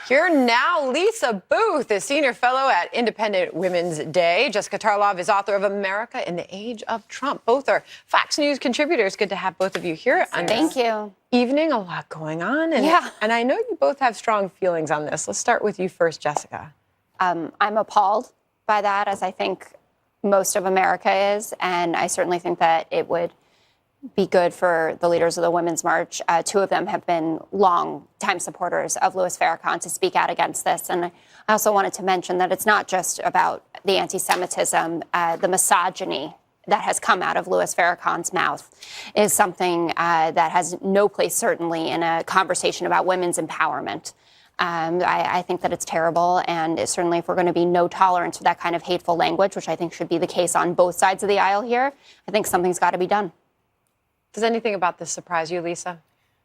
Here now, Lisa Booth is senior fellow at Independent Women's Day. Jessica Tarlov is author of America in the Age of Trump. Both are Fox News contributors. Good to have both of you here. Thank you. Evening, a lot going on. And I know you both have strong feelings on this. Let's start with you first, Jessica. I'm appalled by that, as I think most of America is. And I certainly think that it would be good for the leaders of the Women's March. Two of them have been long-time supporters of Louis Farrakhan to speak out against this. And I also wanted to mention that it's not just about the anti-Semitism, the misogyny that has come out of Louis Farrakhan's mouth is something that has no place, certainly, in a conversation about women's empowerment. I think that it's terrible, and certainly if we're going to be no tolerance for that kind of hateful language, which I think should be the case on both sides of the aisle here, I think something's got to be done. Does anything about this surprise you, Lisa?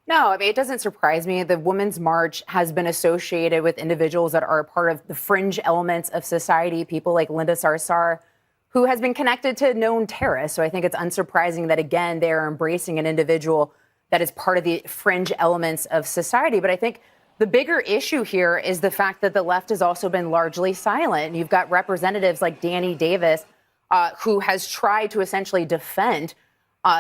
No, I mean, it doesn't surprise me. The Women's March has been associated with individuals that are a part of the fringe elements of society, people like Linda Sarsour, who has been connected to known terrorists. So I think it's unsurprising that, again, they're embracing an individual that is part of the fringe elements of society. But I think the bigger issue here is the fact that the left has also been largely silent. You've got representatives like Danny Davis, who has tried to essentially defend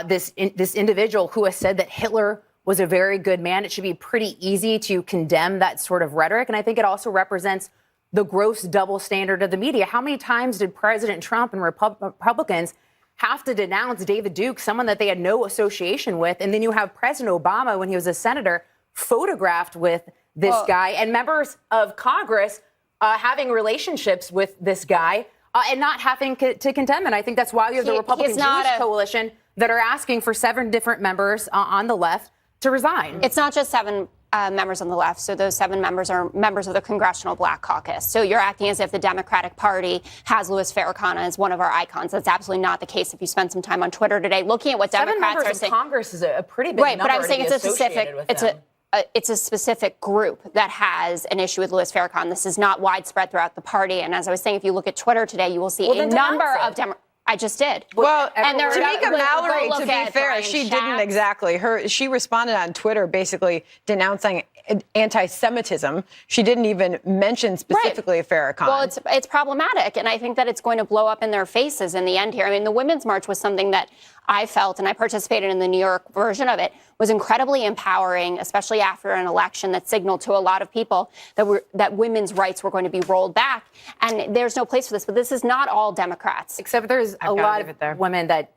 this individual who has said that Hitler was a very good man. It should be pretty easy to condemn that sort of rhetoric. And I think it also represents the gross double standard of the media. How many times did President Trump and Republicans have to denounce David Duke, someone that they had no association with? And then you have President Obama, when he was a senator, photographed with this guy, and members of Congress having relationships with this guy and not having to condemn. And I think that's why you have the Republican Jewish coalition that are asking for 7 different members on the left to resign. It's not just 7 members on the left. So those 7 members are members of the Congressional Black Caucus. So you're acting as if the Democratic Party has Louis Farrakhan as one of our icons. That's absolutely not the case. If you spend some time on Twitter today looking at what Democrats are saying. 7 members of Congress is a pretty big right, number. But I'm saying it's a specific group that has an issue with Louis Farrakhan. This is not widespread throughout the party. And as I was saying, if you look at Twitter today, you will see a number of Democrats. I just did. Well, and Tamika Mallory, to be fair, she didn't exactly. She responded on Twitter basically denouncing anti-Semitism. She didn't even mention specifically Farrakhan. Well, it's problematic, and I think that it's going to blow up in their faces in the end here. I mean, the Women's March was something that I felt, and I participated in the New York version of it, was incredibly empowering, especially after an election that signaled to a lot of people that women's rights were going to be rolled back. And there's no place for this, but this is not all Democrats. Except there's a lot of women that